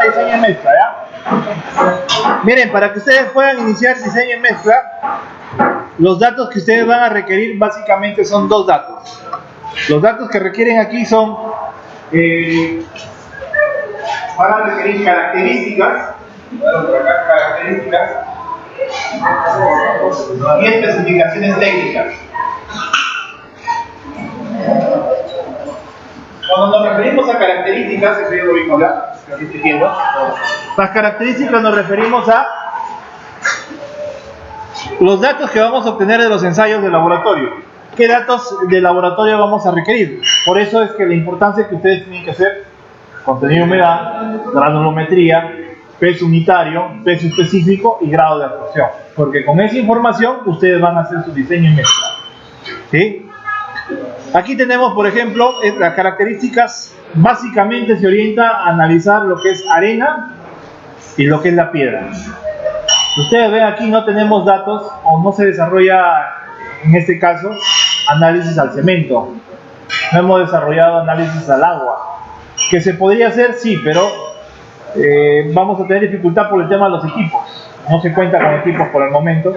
diseño en mezcla, ¿ya? Miren, para que ustedes puedan iniciar diseño en mezcla, los datos que ustedes van a requerir básicamente son dos datos. Los datos que requieren aquí son, van a requerir características y especificaciones técnicas. Cuando nos referimos a características, estoy viendo acá, las características nos referimos a los datos que vamos a obtener de los ensayos de laboratorio. ¿Qué datos de laboratorio vamos a requerir? Por eso es que la importancia que ustedes tienen que hacer contenido de humedad, granulometría, peso unitario, peso específico y grado de absorción. Porque con esa información ustedes van a hacer su diseño en mezcla. ¿Sí? Aquí tenemos, por ejemplo, las características. Básicamente se orienta a analizar lo que es arena y lo que es la piedra. Ustedes ven aquí no tenemos datos o no se desarrolla en este caso análisis al cemento. No hemos desarrollado análisis al agua. Que se podría hacer, sí, pero vamos a tener dificultad por el tema de los equipos. No se cuenta con equipos por el momento,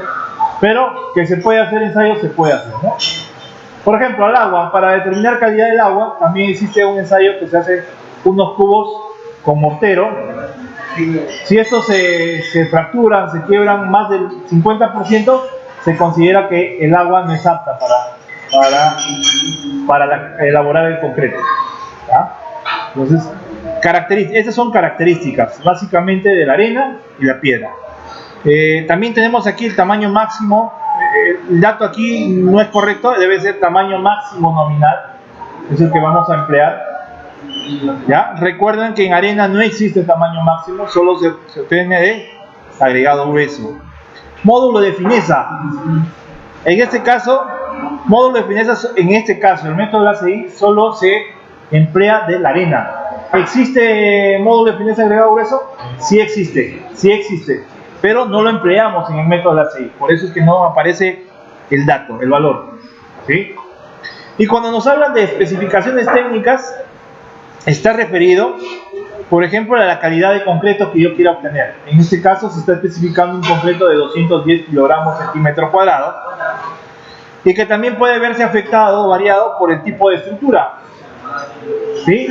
pero que se puede hacer ensayos, se puede hacer, ¿no? Por ejemplo, al agua, para determinar calidad del agua, también existe un ensayo que se hace unos cubos con mortero. Si estos se fracturan, se quiebran más del 50%, se considera que el agua no es apta para elaborar el concreto. ¿Ya? Entonces, estas son características básicamente de la arena y la piedra. También tenemos aquí el tamaño máximo. El dato aquí no es correcto, debe ser tamaño máximo nominal, es el que vamos a emplear. ¿Ya? Recuerden que en arena no existe tamaño máximo, solo se obtiene de agregado grueso. Módulo de fineza. En este caso, módulo de fineza, en este caso, el método de ACI solo se emplea de la arena. ¿Existe módulo de fineza agregado grueso? Sí existe, pero no lo empleamos en el método de ACI, por eso es que no aparece el dato, el valor. ¿Sí? Y cuando nos hablan de especificaciones técnicas, está referido, por ejemplo, a la calidad de concreto que yo quiera obtener. En este caso se está especificando un concreto de 210 kilogramos centímetro cuadrado y que también puede verse afectado o variado por el tipo de estructura. ¿Sí?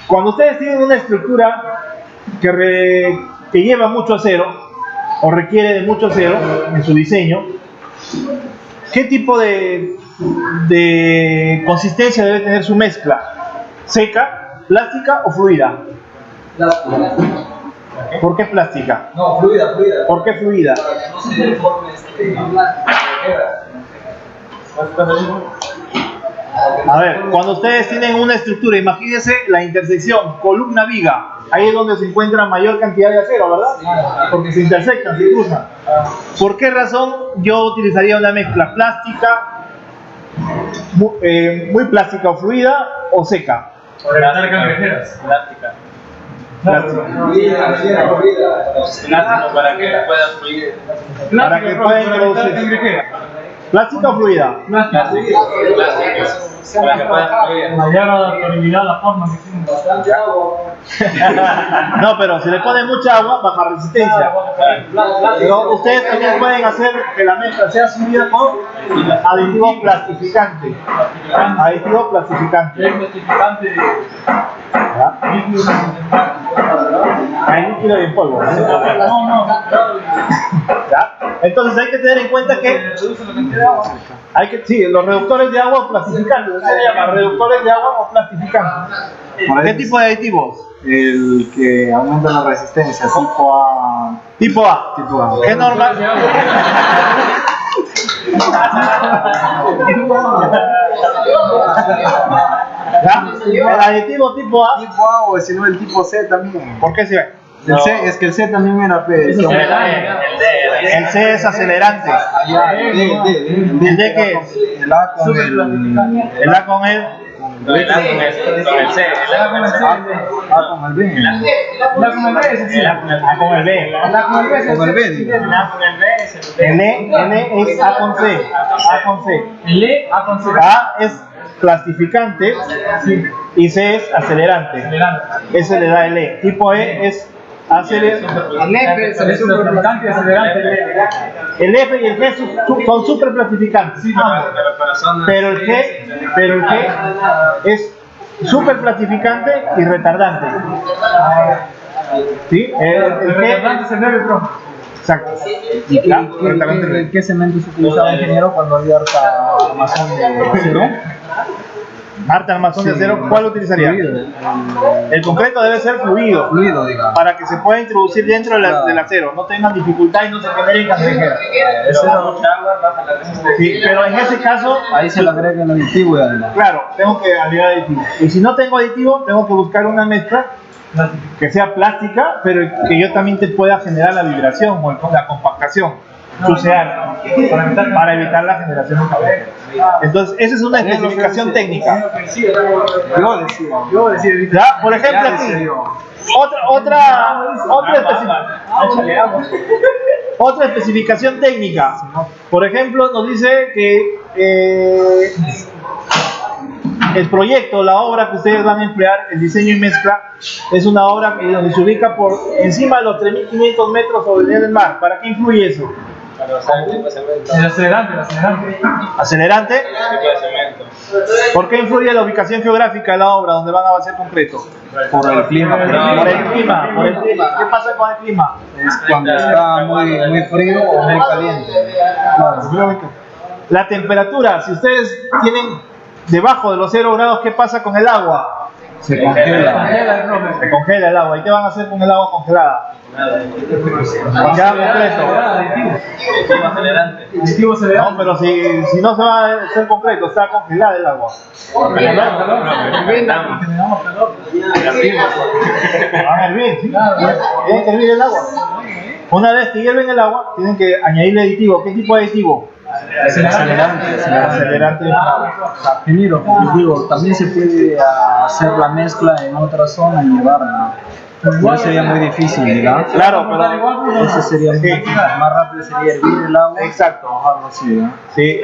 Cuando ustedes tienen una estructura que lleva mucho acero o requiere de mucho acero en su diseño, ¿qué tipo de consistencia debe tener su mezcla? ¿Seca, plástica o fluida? Plástica. ¿Por qué plástica? No, fluida. ¿Por qué fluida? Para que no se deforme A ver, cuando ustedes tienen una estructura, imagínense la intersección columna-viga. Ahí es donde se encuentra mayor cantidad de acero, ¿verdad? Porque se intersectan, se cruzan. ¿Por qué razón yo utilizaría una mezcla plástica, muy plástica o fluida o seca? Para evitar cangrejeras. Plástica. Plástico para que pueda fluir. Para que pueda introducir. ¿Plástica o fluida? Plástica. Para que pueda fluir. Mayor adaptabilidad a la forma que tiene. Bastante agua. No, pero si le ponen mucha agua, baja resistencia. Pero ustedes también pueden hacer que la mezcla sea subida con aditivo plastificante. Aditivo plastificante. Es plastificante ¿Ya? Hay líquido y en polvo. No. ¿Ya? Entonces hay que tener en cuenta que Reduce la cantidad de agua. sí, los reductores de agua o plastificantes, eso se llama reductores de agua o plastificantes. ¿Qué tipo de aditivos? El que aumenta la resistencia, tipo A. Tipo A. Tipo A. ¿Qué normal? ¿Ya? El aditivo tipo A. Tipo A o si no el tipo C también. ¿Por qué se ve? El C, es que el C también era P. El C es acelerante. ¿El D qué es? El A con el. El A con el. El A con el C. A con el B. La con el B es así. A con el B. La con el B es Con el así. B, digo. El N es A con C. A con C. El E, A con C. A es plastificante. Sí. y C es acelerante. Ese le da el E. Tipo E es acelerante. El F es el superplasticante y acelerante. El F y el G son super plastificantes. Pero el G es super plastificante y retardante. ¿Sí? El G es el F, bro. exacto. ¿Qué cemento se utilizaba, ingeniero, cuando había harta armazón de acero? Harta armazón de acero, ¿cuál utilizaría? El concreto debe ser fluido, Digamos. para que se pueda introducir dentro del acero, no tengan dificultad y no se generen cancerígenas. Sí, pero en ese caso, Ahí se le agrega el aditivo y además. claro, tengo que agregar aditivo. Y si no tengo aditivo, tengo que buscar una mezcla que sea plástica, pero que yo también te pueda generar la vibración o la compactación, chusear, para evitar la generación de calor. Entonces, esa es una especificación técnica. Yo decía. ¿Ya? Por ejemplo, aquí, otra especificación técnica. Por ejemplo, nos dice que el proyecto, la obra que ustedes van a emplear, el diseño y mezcla, es una obra donde se ubica por encima de los 3.500 metros sobre el nivel del mar. ¿Para qué influye eso? El acelerante. Acelerante. ¿Por qué influye la ubicación geográfica de la obra donde van a hacer concreto? Por el clima. Por el clima. ¿Qué pasa con el clima? Es cuando está muy frío o muy caliente. La temperatura, si ustedes tienen debajo de los 0 grados, ¿qué pasa con el agua? Se congela. Se congela el agua. ¿Y qué van a hacer con el agua congelada? Ya concreto. No, pero si no se va a hacer concreto, está congelada el agua. Van a hervir, ¿sí? Tienen que hervir el agua. Una vez que hierven el agua, tienen que añadirle aditivo. ¿Qué tipo de aditivo? Acelerante. Ingeniero, digo, también se puede hacer la mezcla en otra zona y llevarla. No sería muy difícil, digamos. Claro, pero Eso sería más rápido, sería hervir el agua. exacto. Bajarlo así, ¿no? Sí.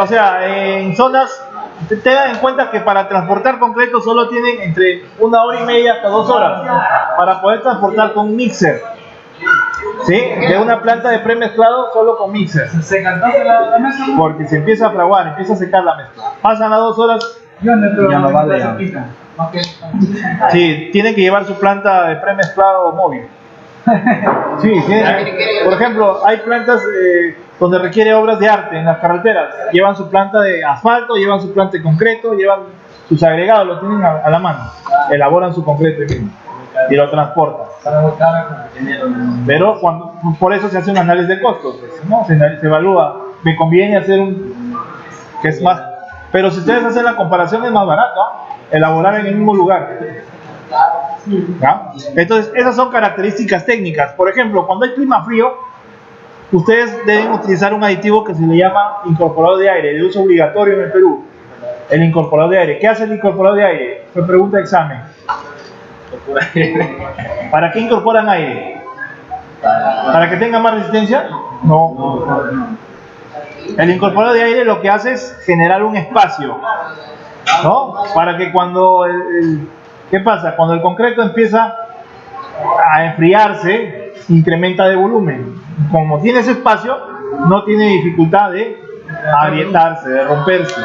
O sea, en zonas, tengan en cuenta que para transportar concreto solo tienen entre 1 hora y media hasta 2 horas para poder transportar con mixer. ¿Sí? De una planta de premezclado solo con mixer. Se cantó la mesa. Porque se empieza a fraguar, empieza a secar la mezcla. Pasan las 2 horas. Ya no vale, ya. Sí, tienen que llevar su planta de premezclado móvil. Sí, por ejemplo, hay plantas donde requiere obras de arte en las carreteras. Llevan su planta de asfalto, llevan su planta de concreto, llevan sus agregados, lo tienen a la mano. Elaboran su concreto y lo transportan. Pero por eso se hace un análisis de costos, ¿no? Se evalúa, me conviene hacer que es más. Pero si ustedes hacen la comparación, es más barato, ¿no? Elaborar en el mismo lugar. ¿Ya? Entonces, esas son características técnicas. Por ejemplo, cuando hay clima frío, ustedes deben utilizar un aditivo que se le llama incorporado de aire, de uso obligatorio en el Perú. El incorporado de aire. ¿Qué hace el incorporado de aire? Fue pregunta de examen. ¿Para qué incorporan aire? ¿Para que tenga más resistencia? No. El incorporado de aire lo que hace es generar un espacio, ¿no? Para que cuando ¿qué pasa? Cuando el concreto empieza a enfriarse, incrementa de volumen. Como tiene ese espacio, no tiene dificultad de agrietarse, de romperse.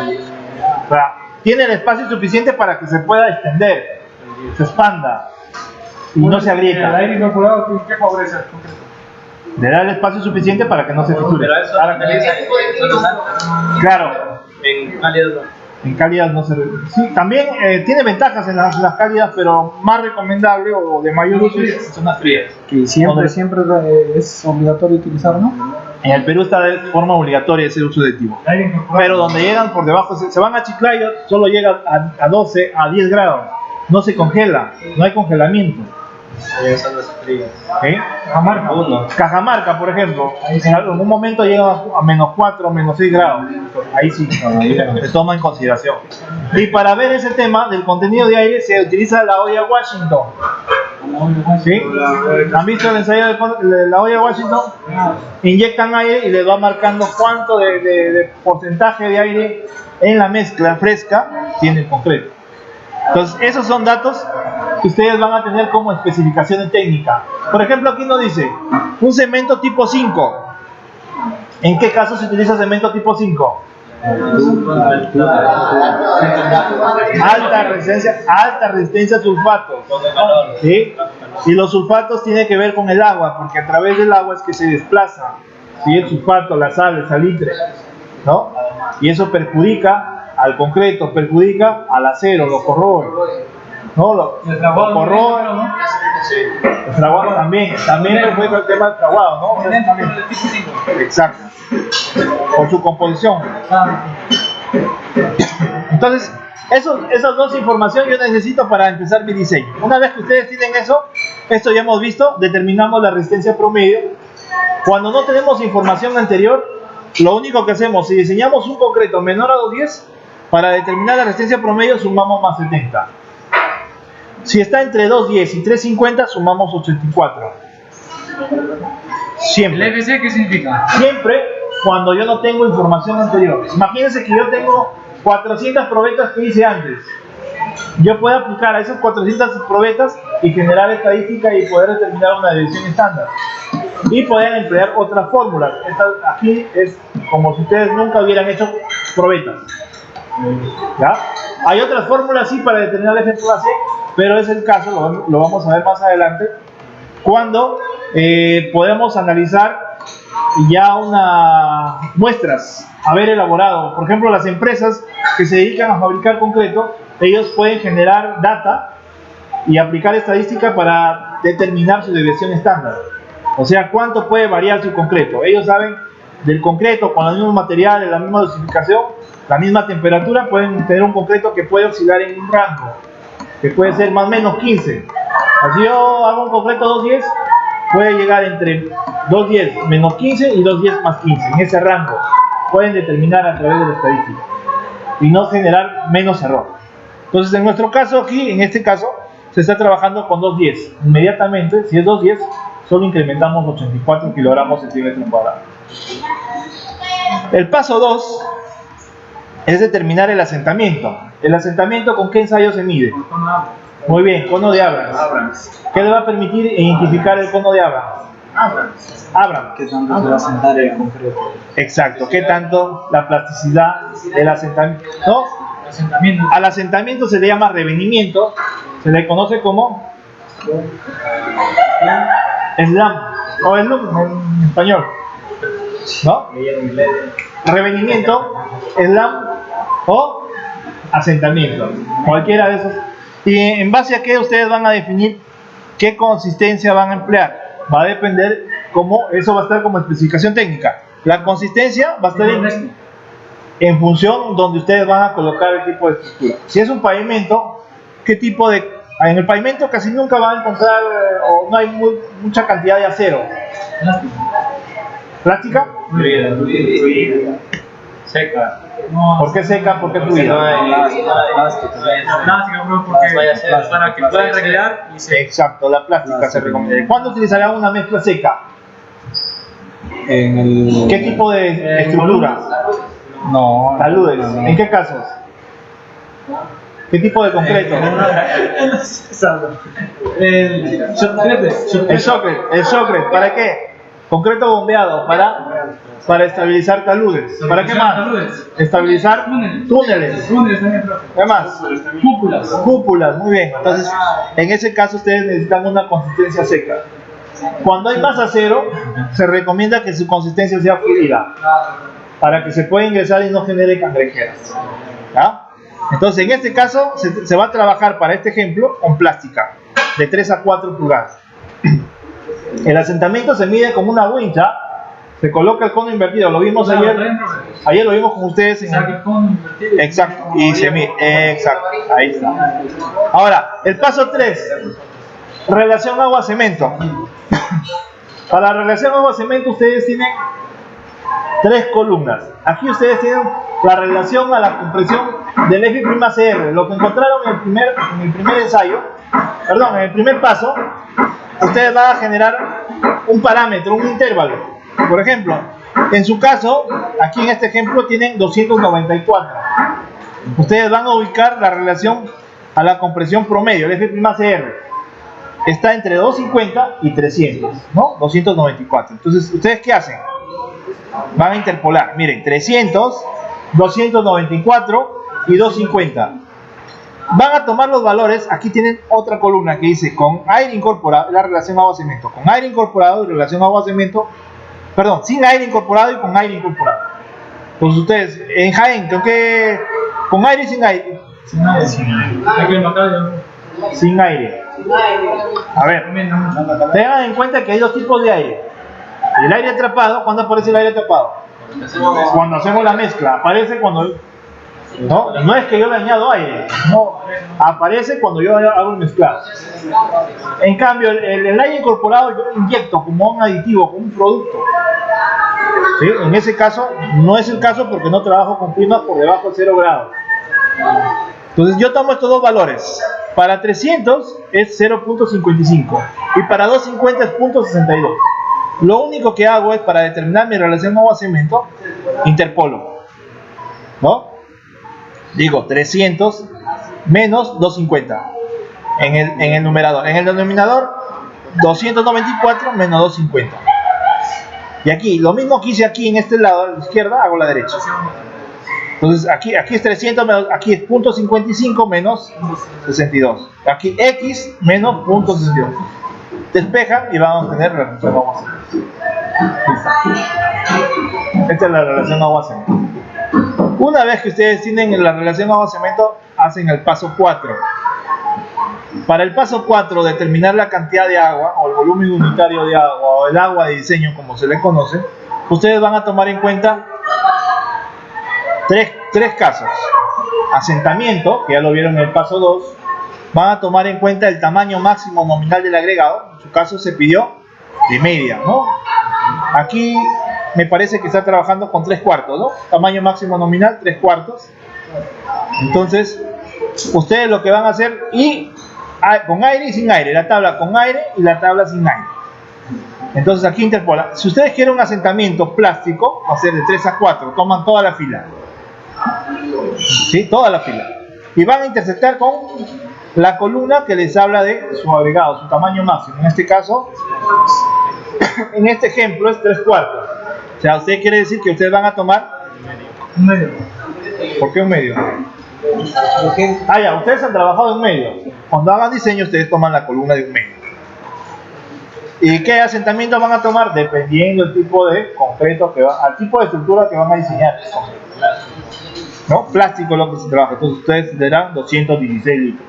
O sea, tiene el espacio suficiente para que se pueda extender, se expanda y no se agrieta. El aire incorporado, ¿qué favorece el concreto? Le da el espacio suficiente para que no se fisure. Claro. En cálidas no se... Sí, también tiene ventajas en las cálidas, pero más recomendable o de mayor uso son las frías. Que siempre es obligatorio utilizar, ¿no? En el Perú está de forma obligatoria ese uso de aditivo. Pero donde llegan por debajo, se van a Chiclayo, solo llega a 12, a 10 grados. No se congela, no hay congelamiento. ¿Sí? Cajamarca, por ejemplo, en algún momento llega a menos 4, menos 6 grados. Ahí sí, se toma en consideración. Y para ver ese tema del contenido de aire se utiliza la olla Washington. ¿Sí? ¿Han visto el ensayo de la olla Washington? Inyectan aire y les va marcando cuánto de porcentaje de aire en la mezcla fresca tiene el concreto. Entonces, esos son datos que ustedes van a tener como especificaciones técnicas. Por ejemplo, aquí nos dice un cemento tipo 5. ¿En qué caso se utiliza cemento tipo 5? Alta resistencia a sulfatos. ¿Sí? Y los sulfatos tienen que ver con el agua, porque a través del agua es que se desplaza, ¿sí? El sulfato, la sal, el salitre, ¿no? Y eso perjudica al concreto, perjudica al acero, lo corroe, ¿no? Lo corroe, ¿no? El fraguado también perjudica el tema del fraguado, ¿no? Exacto, por su composición. Entonces, esas dos informaciones yo necesito para empezar mi diseño. Una vez que ustedes tienen eso, esto ya hemos visto, determinamos la resistencia promedio. Cuando no tenemos información anterior, lo único que hacemos, si diseñamos un concreto menor a 210, para determinar la resistencia promedio sumamos más 70. Si está entre 210 y 350, sumamos 84. Siempre. ¿El FC qué significa? Siempre cuando yo no tengo información anterior. Imagínense que yo tengo 400 probetas que hice antes. Yo puedo aplicar a esas 400 probetas y generar estadística y poder determinar una desviación estándar. Y poder emplear otras fórmulas. Aquí es como si ustedes nunca hubieran hecho probetas. ¿Ya? Hay otras fórmulas sí para determinar el efecto base, pero es el caso, lo vamos a ver más adelante, cuando podemos analizar ya unas muestras, haber elaborado. Por ejemplo, las empresas que se dedican a fabricar concreto, ellos pueden generar data y aplicar estadística para determinar su desviación estándar. O sea, cuánto puede variar su concreto. Ellos saben del concreto con los mismos materiales, la misma dosificación, la misma temperatura, pueden tener un concreto que puede oscilar en un rango, que puede ser más o menos 15. Así yo hago un concreto 210, puede llegar entre 210 menos 15 y 210 más 15. En ese rango pueden determinar a través de la estadística y no generar menos error. Entonces, en nuestro caso aquí, en este caso, se está trabajando con 210. Inmediatamente, si es 210, solo incrementamos 84 kilogramos centímetro cuadrado. El paso 2 es determinar el asentamiento. ¿El asentamiento con qué ensayo se mide? Muy bien, cono de Abrams. ¿Qué le va a permitir identificar el cono de Abrams? ¿Qué tanto se va a asentar el concreto? Exacto, ¿qué tanto la plasticidad del asentamiento? ¿No? Al asentamiento se le llama revenimiento, se le conoce como slam o slump en español, ¿no? Revenimiento, slam o asentamiento, cualquiera de esos. Y en base a qué ustedes van a definir qué consistencia van a emplear. Va a depender cómo, eso va a estar como especificación técnica. La consistencia va a estar en función donde ustedes van a colocar el tipo de estructura. Si es un pavimento, ¿qué tipo de...? En el pavimento casi nunca van a encontrar, o no hay mucha cantidad de acero. ¿Plástica? Seca. ¿Por qué seca? ¿Por qué fluida? Plástica, bro, porque para que pueda arreglar y se... Exacto, la plástica se recomienda. ¿Cuándo utilizarán una mezcla seca? ¿Qué tipo de estructura? No. Taludes. ¿En qué casos? ¿Qué tipo de concreto? El shotcrete. ¿Para qué? Concreto bombeado para estabilizar taludes. ¿Para qué más? Estabilizar túneles. ¿Qué más? Cúpulas, muy bien. Entonces, en ese caso ustedes necesitan una consistencia seca. Cuando hay más acero, se recomienda que su consistencia sea fluida, para que se pueda ingresar y no genere cangrejeras. ¿Ya? Entonces, en este caso, se va a trabajar para este ejemplo con plástica de 3 a 4 pulgadas. El asentamiento se mide con una wincha, se coloca el cono invertido, lo vimos ayer lo vimos con ustedes en exacto, y se mide, exacto, ahí está. Ahora, el paso 3, relación agua-cemento. Para la relación agua-cemento ustedes tienen 3 columnas. Aquí ustedes tienen la relación a la compresión del F'Cr, lo que encontraron en el primer ensayo, perdón, en el primer paso. Ustedes van a generar un parámetro, un intervalo. Por ejemplo, en su caso, aquí en este ejemplo tienen 294. Ustedes van a ubicar la relación a la compresión promedio, el F'(R), está entre 250 y 300, ¿no? 294. Entonces, ¿ustedes qué hacen? Van a interpolar, miren, 300, 294 y 250. Van a tomar los valores, aquí tienen otra columna que dice con aire incorporado, la relación agua-cemento, con aire incorporado y relación agua-cemento, perdón, sin aire incorporado y con aire incorporado. Entonces ustedes, en Jaén, creo que con aire y sin aire. Sin aire. Aquí en Macao, Sin aire. A ver, tengan en cuenta que hay dos tipos de aire. El aire atrapado, ¿cuándo aparece el aire atrapado? Cuando hacemos la mezcla, aparece cuando... No es que yo le añado aire, no, aparece cuando yo hago el mezclado. En cambio, el aire incorporado yo lo inyecto como un aditivo, como un producto. ¿Sí? En ese caso, no es el caso porque no trabajo con climas por debajo de 0 grados. Entonces yo tomo estos dos valores. Para 300 es 0.55 y para 250 es 0.62. Lo único que hago es, para determinar mi relación agua-cemento, interpolo, ¿no? Digo 300 menos 250 en el numerador. En el denominador, 294 menos 250. Y aquí, lo mismo que hice aquí en este lado, a la izquierda, hago a la derecha. Entonces aquí es 300 menos, aquí es 0.55 menos 62. Aquí x menos 0.62. Despejan y vamos a tener relación agua-cemento. Esta es la relación agua-cemento. Una vez que ustedes tienen la relación agua-cemento, hacen el paso 4. Para el paso 4, determinar la cantidad de agua, o el volumen unitario de agua, o el agua de diseño, como se le conoce, ustedes van a tomar en cuenta tres casos. Asentamiento, que ya lo vieron en el paso 2, van a tomar en cuenta el tamaño máximo nominal del agregado. En su caso se pidió de media, ¿no? Aquí me parece que está trabajando con 3/4, ¿no? Tamaño máximo nominal, 3/4. Entonces, ustedes lo que van a hacer, y con aire y sin aire, la tabla con aire y la tabla sin aire. Entonces aquí interpola. Si ustedes quieren un asentamiento plástico, va a ser de 3/4, toman toda la fila. ¿Sí? Toda la fila. Y van a intersectar con la columna que les habla de su agregado, su tamaño máximo. En este caso, en este ejemplo es 3/4. O sea, usted quiere decir que ustedes van a tomar un medio. ¿Por qué un medio? Ah, ya, ustedes han trabajado en medio. Cuando hagan diseño, ustedes toman la columna de un medio. ¿Y qué asentamiento van a tomar? Dependiendo del tipo de concreto que va, al tipo de estructura que van a diseñar. ¿No? Plástico es lo que se trabaja. Entonces ustedes tendrán 216 litros.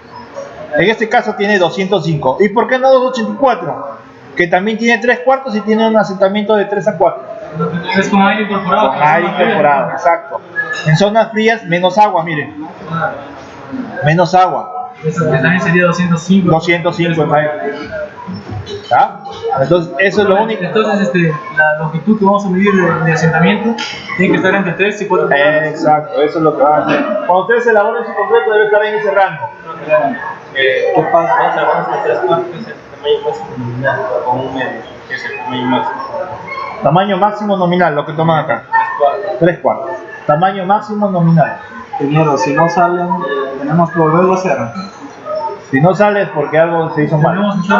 En este caso tiene 205. ¿Y por qué no 284? Que también tiene 3/4 y tiene un asentamiento de 3/4. Es con aire incorporado. Con aire incorporado, exacto. En zonas frías, menos agua, miren. Menos agua. Eso también sería 205. 205 en aire. ¿Ah? Entonces, eso es lo único. Entonces, la longitud que vamos a medir de asentamiento tiene que estar entre 3 y 4 pulgadas. Exacto, eso es lo que van a hacer. Cuando ustedes elaboren su concreto, debe estar en ese rango. ¿Qué pasa? Vamos a 3/4 es el tamaño máximo nominal, con un medio, que es el tamaño máximo. Tamaño máximo nominal, lo que toman acá. 3/4. Tamaño máximo nominal. Ingeniero, si no salen, tenemos que volverlo a hacer. Si no sale es porque algo se hizo mal. Tenemos que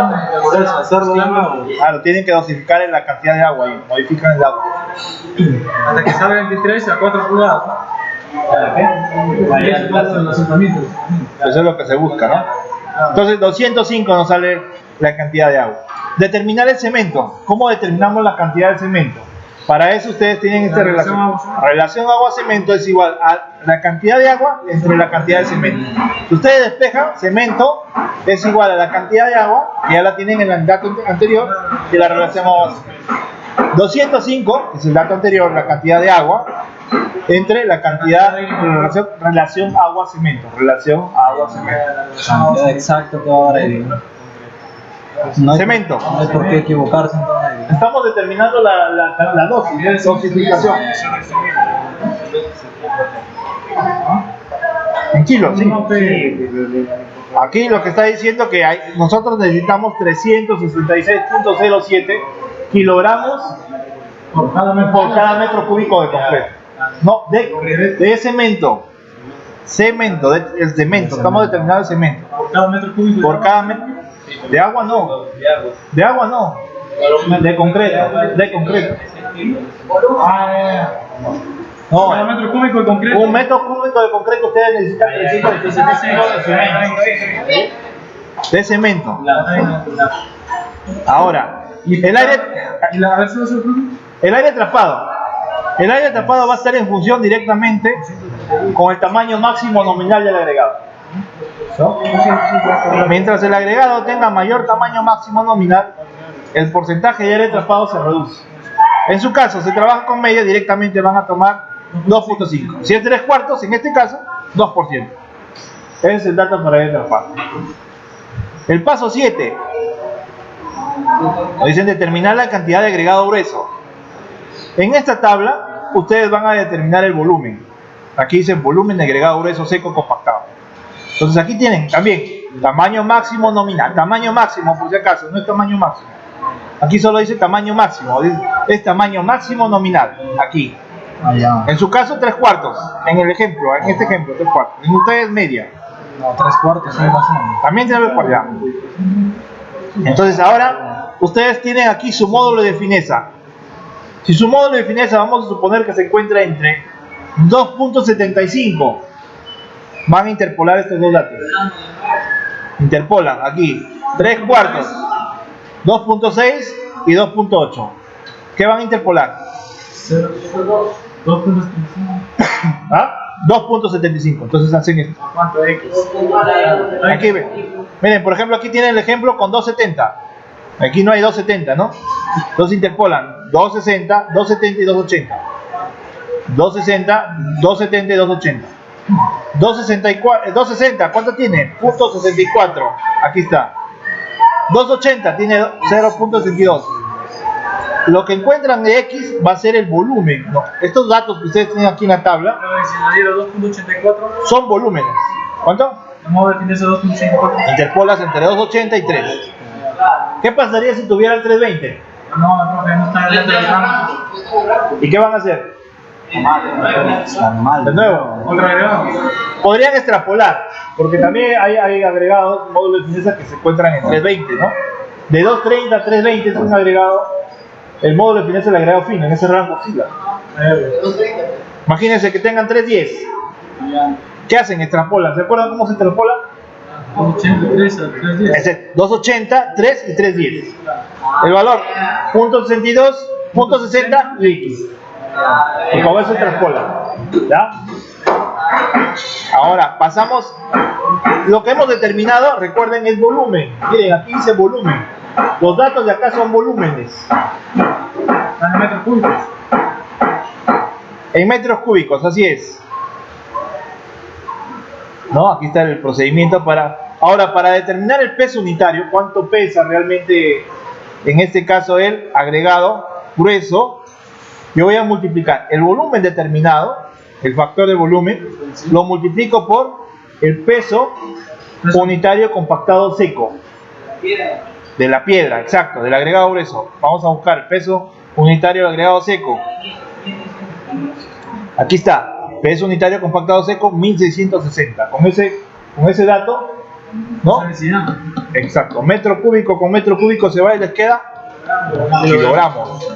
Por eso, hacerlo de nuevo. Claro, tienen que dosificar en la cantidad de agua y modifican el agua. hasta que salga entre 3 a 4 pulgadas. Vaya, el asentamiento. Eso es lo que se busca, ¿no? Entonces 205 nos sale la cantidad de agua. Determinar el cemento. ¿Cómo determinamos la cantidad de cemento? Para eso ustedes tienen esta relación. Relación agua-cemento es igual a la cantidad de agua entre la cantidad de cemento. Si ustedes despejan, cemento es igual a la cantidad de agua, que ya la tienen en el dato anterior, de la relación agua-cemento. 205 es el dato anterior, la cantidad de agua, entre la cantidad, relación agua-cemento. Relación agua-cemento. Exacto que va a dar ahí. No hay, Cemento. No hay por qué equivocarse entonces. Estamos determinando la dosis, dosificación. En kilos, sí. Aquí lo que está diciendo que nosotros necesitamos 366.07 kilogramos por cada metro cúbico de concreto. No, de cemento. Cemento, el cemento, estamos determinando el cemento. Por cada metro cúbico. Por cada metro. De agua no. De agua no. De concreto. De concreto. No, Cada metro cúbico de concreto. un metro cúbico de concreto ustedes necesitan 375 de cemento. Ahora, el aire, ¿Y la versión de el aire atrapado. El aire atrapado va a estar en función directamente con el tamaño máximo nominal del agregado. ¿No? Mientras el agregado tenga mayor tamaño máximo nominal, el porcentaje de aire atrapado se reduce. En su caso, si trabaja con media, directamente van a tomar 2.5. Si es 3/4, en este caso, 2%. Ese es el dato para aire atrapado. El paso 7. Nos dicen determinar la cantidad de agregado grueso. En esta tabla, ustedes van a determinar el volumen. Aquí dice volumen de agregado grueso seco compactado. Entonces aquí tienen también tamaño máximo nominal. Tamaño máximo, por si acaso, no es tamaño máximo. Aquí solo dice tamaño máximo. Es tamaño máximo nominal. Aquí. En su caso, 3/4. En el ejemplo, en este ejemplo, 3/4. En ustedes, media. No, 3/4, sí, más o menos. También tiene que allá. Entonces ahora, ustedes tienen aquí su módulo de fineza. Si su módulo de fineza vamos a suponer que se encuentra entre 2.75, van a interpolar estos dos datos. Interpolan aquí 3/4, 2.6 y 2.8. ¿Qué van a interpolar? 2.75. ¿Ah? 2.75. Entonces hacen esto. ¿Cuánto X? Aquí ven. Miren, por ejemplo, aquí tienen el ejemplo con 270. Aquí no hay 270, ¿no? Entonces interpolan 260, 270 y 280. 260, 270 y 280. 260, ¿cuánto tiene? .64. Aquí está. 280 tiene 0.62. Lo que encuentran de X va a ser el volumen, ¿no? Estos datos que ustedes tienen aquí en la tabla Si le diera 2.84, son volúmenes. ¿Cuánto? vamos a definir ese 2.84. Interpolas entre 280 y 3. ¿Qué pasaría si tuvieran 320? No, profe, no está dentro del rango. ¿Y qué van a hacer? Normal. De nuevo, Otro agregado. podrían extrapolar, porque también hay agregados, módulos de fineza que se encuentran en 320, ¿no? De 230 a 320 es un agregado, el módulo de fineza es el agregado fino, en ese rango oscila. Imagínense que tengan 310. ¿Qué hacen? Extrapolan. ¿Se acuerdan cómo se extrapola? 83 a 310. Es 280, 3 y 310. El valor, .62, .60 y X. Y con eso extrapola. ¿Ya? Ahora, pasamos. Lo que hemos determinado, recuerden, es volumen. Miren, aquí dice volumen. Los datos de acá son volúmenes. Están en metros cúbicos. En metros cúbicos, así es. ¿No? Aquí está el procedimiento para... Ahora, para determinar el peso unitario, cuánto pesa realmente, en este caso, el agregado grueso, yo voy a multiplicar el volumen determinado, el factor de volumen, lo multiplico por el peso unitario compactado seco. De la piedra, exacto, del agregado grueso. Vamos a buscar el peso unitario del agregado seco. Aquí está. Peso unitario compactado seco, 1660. Con ese dato, ¿no? Exacto. Metro cúbico con metro cúbico se va y les queda kilogramos.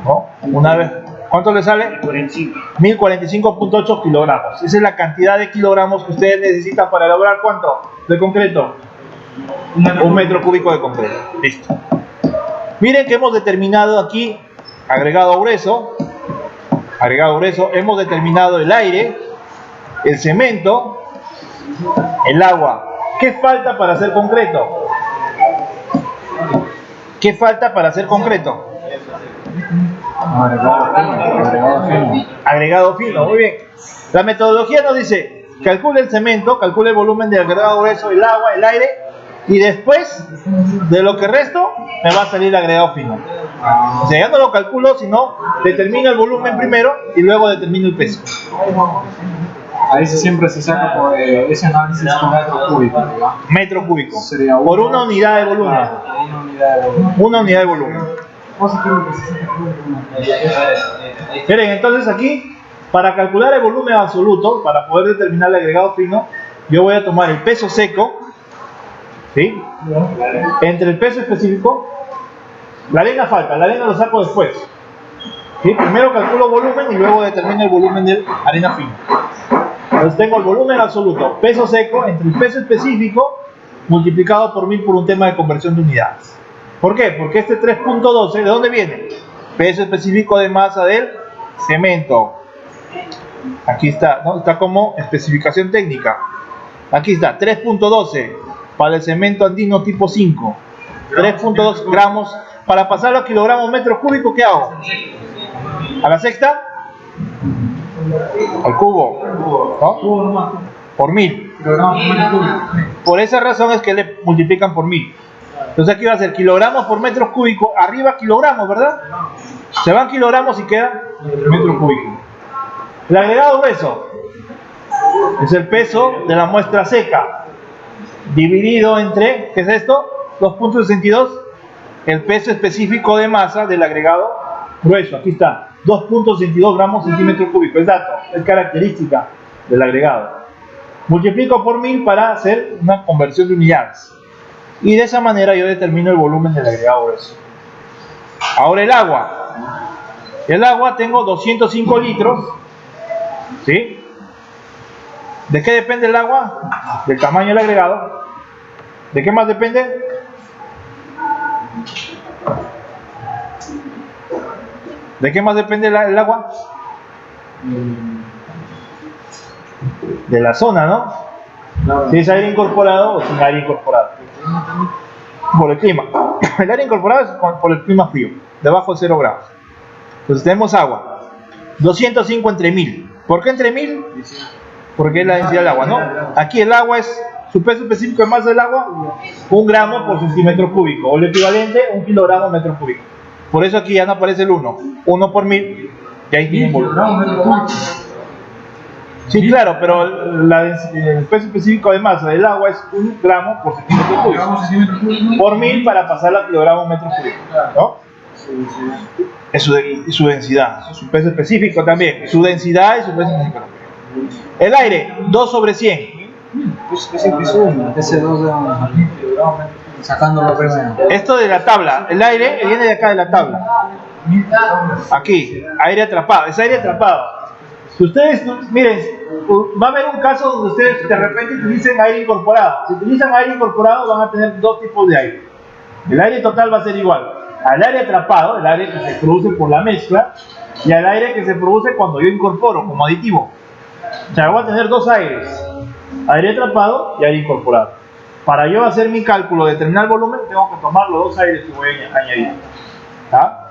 ¿No? Una vez. ¿Cuánto les sale? 1045.8 kilogramos. Esa es la cantidad de kilogramos que ustedes necesitan para elaborar ¿cuánto? De concreto. 1 metro cúbico de concreto. Listo. Miren que hemos determinado aquí agregado grueso. Agregado grueso, hemos determinado el aire, el cemento, el agua. ¿Qué falta para hacer concreto? ¿Qué falta para hacer concreto? Agregado fino. Agregado fino, muy bien. La metodología nos dice, calcule el cemento, calcule el volumen del agregado grueso, el agua, el aire, y después de lo que resto, me va a salir el agregado fino. O sea, ya no lo calculo, sino determino el volumen primero y luego determino el peso. Ahí siempre se saca por ese análisis con metro cúbico, ¿verdad? Metro cúbico. Sería Por una unidad de volumen. Una unidad de volumen. Una unidad de volumen. Miren, entonces aquí Para calcular el volumen absoluto, para poder determinar el agregado fino, yo voy a tomar el peso seco, ¿sí? Entre el peso específico, la arena falta, la arena lo saco después. ¿Sí? Primero calculo volumen y luego determino el volumen de arena fina. Entonces tengo el volumen absoluto, peso seco, entre el peso específico multiplicado por 1000 por un tema de conversión de unidades. ¿Por qué? Porque este 3.12, ¿de dónde viene? Peso específico de masa del cemento. Aquí está, ¿no? Está como especificación técnica. Aquí está, 3.12 para el cemento andino tipo 5. 3.2 gramos. Para pasarlo a kilogramos metros cúbicos, ¿qué hago? ¿A la sexta? Al cubo, ¿no? Por 1000. Por esa razón es que le multiplican por 1000. Entonces aquí va a ser kilogramos por metros cúbicos. Arriba kilogramos, ¿verdad? Se van kilogramos y queda metros cúbicos. El agregado grueso es el peso de la muestra seca dividido entre, ¿qué es esto? 2.62, el peso específico de masa del agregado grueso. Aquí está, 2.62 gramos centímetro cúbico. Es dato, es característica del agregado. Multiplico por 1000 para hacer una conversión de unidades. Y de esa manera yo determino el volumen del agregado grueso. Ahora el agua. El agua tengo 205 litros. ¿Sí? ¿De qué depende el agua? Del tamaño del agregado. ¿De qué más depende? ¿De qué más depende el agua? De la zona, ¿no? Si es aire incorporado o sin aire incorporado. Por el clima. El aire incorporado es por el clima frío, debajo de 0 grados. Entonces tenemos agua. 205 entre 1000. ¿Por qué entre 1000? Porque es la densidad del agua, ¿no? Aquí el agua es, su peso específico de masa del agua, 1 gramo por centímetro cúbico, o el equivalente, 1 kilogramo metro cúbico. Por eso aquí ya no aparece el 1. 1 por 1000, y ahí tiene un volumen. Sí, claro, pero el peso específico de masa del agua es 1 gramo por centímetro cúbico. Por 1000 para pasar a kilogramo metro cúbico, ¿no? Es su densidad, su peso específico también, su densidad y su peso específico. El aire, 2 sobre 100. Ese 2 sacándolo primero. Esto de la tabla, el aire viene de acá de la tabla. Aquí, aire atrapado, es aire atrapado. Si ustedes, miren, va a haber un caso donde ustedes de repente utilicen aire incorporado. Si utilizan aire incorporado van a tener dos tipos de aire. El aire total va a ser igual al aire atrapado, el aire que se produce por la mezcla, y al aire que se produce cuando yo incorporo como aditivo. O sea, voy a tener dos aires, aire atrapado y aire incorporado. Para yo hacer mi cálculo de determinar el volumen, tengo que tomar los dos aires que voy a añadir. ¿Ah?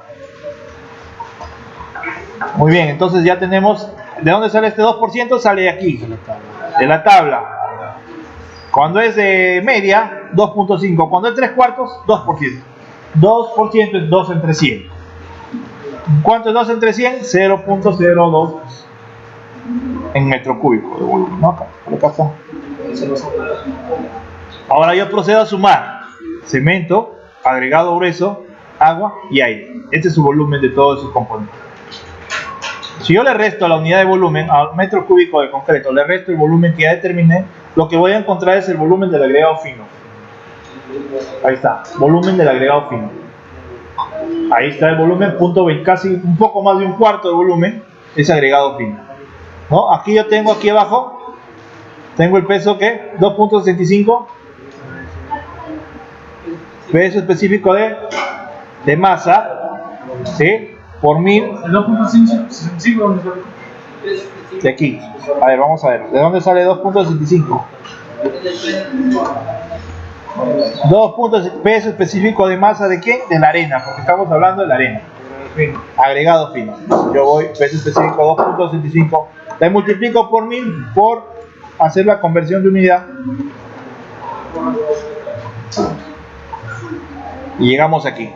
Muy bien, entonces ya tenemos, ¿de dónde sale este 2%? Sale de aquí, de la tabla. Cuando es de media, 2.5. Cuando es 3/4, 2%. 2% es 2 entre 100. ¿Cuánto es 2 entre 100? 0.02 en metro cúbico de volumen. ¿No? Acá está. Ahora yo procedo a sumar cemento, agregado grueso, agua y aire. Este es su volumen de todos sus componentes. Si yo le resto a la unidad de volumen, al metro cúbico de concreto, le resto el volumen que ya determiné, lo que voy a encontrar es el volumen del agregado fino. Ahí está, volumen del agregado fino. Ahí está el volumen, punto 20, casi un poco más de un cuarto de volumen, es agregado fino. ¿No? Aquí yo tengo, aquí abajo, tengo el peso que 2.65, peso específico de masa, ¿sí? Por 1000. El 2.65, ¿dónde sale? De aquí. A ver, vamos a ver. ¿De dónde sale 2.65? 2 peso específico de masa de quién? De la arena, porque estamos hablando de la arena. Agregado fino. Yo voy, peso específico 2.65. Le multiplico por 1000 por hacer la conversión de unidad. Y llegamos aquí.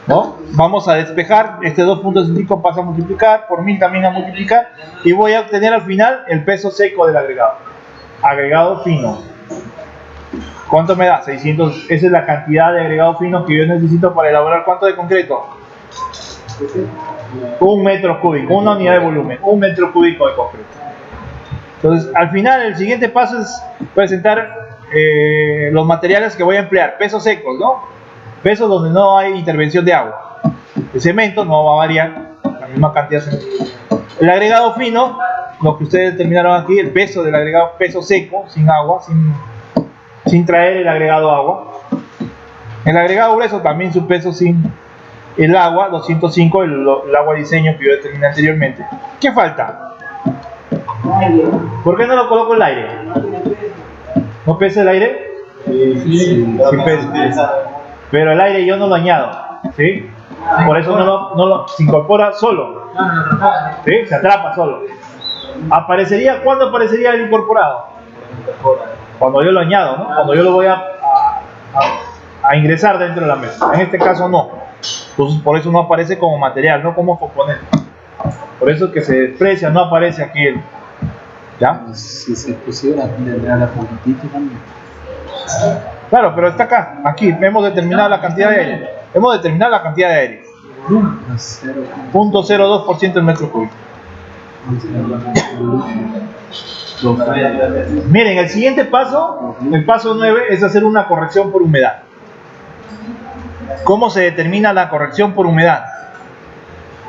¿No? Vamos a despejar, este 2.65 pasa a multiplicar, por 1000 también a multiplicar, y voy a obtener al final el peso seco del agregado. Agregado fino. ¿Cuánto me da? 600. Esa es la cantidad de agregado fino que yo necesito para elaborar ¿cuánto de concreto? 1 metro cúbico, una unidad de volumen, 1 metro cúbico de concreto. Entonces, al final, el siguiente paso es presentar los materiales que voy a emplear, pesos secos, ¿no? Pesos donde no hay intervención de agua. El cemento no va a variar, la misma cantidad de cemento. El agregado fino, lo que ustedes determinaron aquí, el peso del agregado, peso seco, sin agua, sin traer el agregado agua. El agregado grueso también su peso sin el agua, 205, el agua diseño que yo determiné anteriormente. ¿Qué falta? ¿Por qué no lo coloco el aire? ¿No pesa el aire? Sí, pesa. Pero el aire yo no lo añado, ¿sí? Por eso se incorpora solo, ¿sí? Se atrapa solo. ¿Cuándo aparecería el incorporado? Cuando yo lo añado, ¿no? Cuando yo lo voy a ingresar dentro de la mesa. En este caso no. Entonces por eso no aparece como material, no como componente. Por eso que se desprecia, no aparece aquí el... ¿Ya? Si se pusiera a poquitito también. Claro, pero está acá, aquí hemos determinado la cantidad de aire. Hemos determinado la cantidad de aire. 0.02% del metro cúbico. Miren, el siguiente paso, el paso 9, es hacer una corrección por humedad. ¿Cómo se determina la corrección por humedad?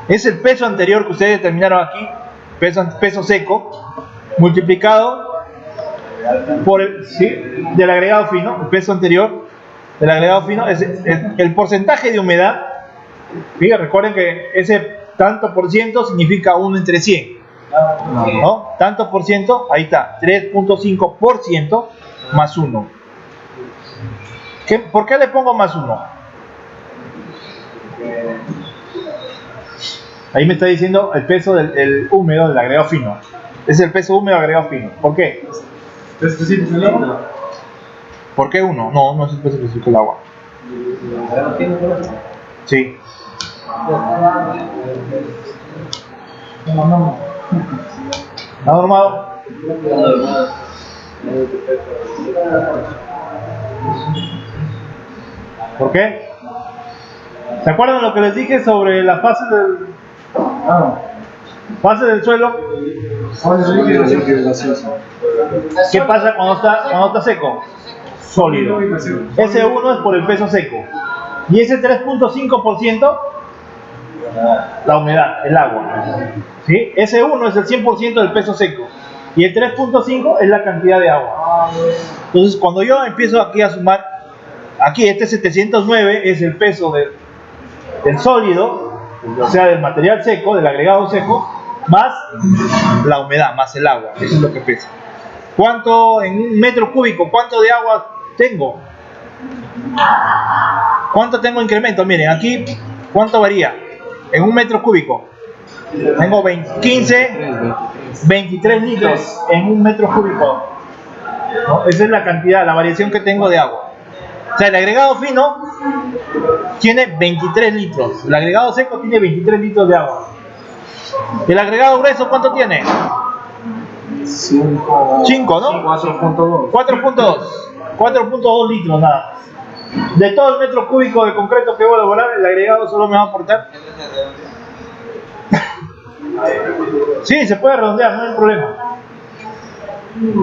Es el peso anterior que ustedes determinaron aquí, peso seco, multiplicado por del agregado fino, el peso anterior del agregado fino, es el porcentaje de humedad. Fíjense, recuerden que ese tanto por ciento significa 1 entre 100, ¿no? Tanto por ciento, ahí está, 3.5% más 1. ¿Por qué le pongo más 1? Ahí me está diciendo el peso del húmedo del agregado fino. Es el peso húmedo del agregado fino. ¿Por qué? ¿Es específico el agua? ¿Por qué 1? No es el peso específico del agua. Sí. ¿Está normado? ¿Por qué? ¿Se acuerdan lo que les dije sobre la fase del suelo? ¿Qué pasa cuando está seco? Sólido. Ese 1 es por el peso seco. Y ese 3.5%, la humedad, el agua. ¿Sí? Ese 1 es el 100% del peso seco. Y el 3.5 es la cantidad de agua. Entonces, cuando yo empiezo aquí a sumar, aquí este 709 es el peso del sólido, o sea, del material seco, del agregado seco, más la humedad, más el agua. Eso es lo que pesa. ¿Cuánto en un metro cúbico? ¿Cuánto de agua tengo? ¿Cuánto tengo incremento? Miren, aquí, ¿cuánto varía? En un metro cúbico tengo 23 litros en un metro cúbico, ¿no? Esa es la cantidad, la variación que tengo de agua. O sea, el agregado fino tiene 23 litros, el agregado seco tiene 23 litros de agua. ¿El agregado grueso cuánto tiene? 5, ¿no? 4.2 litros nada más. De todo el metro cúbico de concreto que voy a elaborar, el agregado solo me va a aportar. Sí, se puede redondear, no hay problema.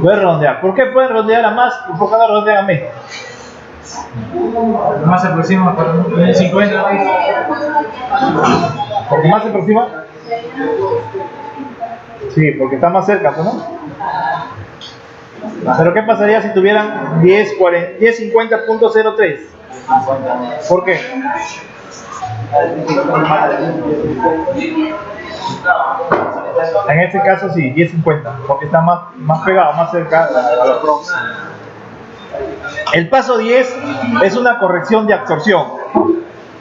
Puede redondear. ¿Por qué pueden redondear a más y por qué no redondean a menos? Más se aproxima para el 50. ¿Porque más se aproxima? Sí, porque está más cerca, ¿no? Pero ¿qué pasaría si tuvieran 1050.03? ¿Por qué? En este caso sí, 1050, porque está más pegado, más cerca a lo próximo. El paso 10 es una corrección de absorción.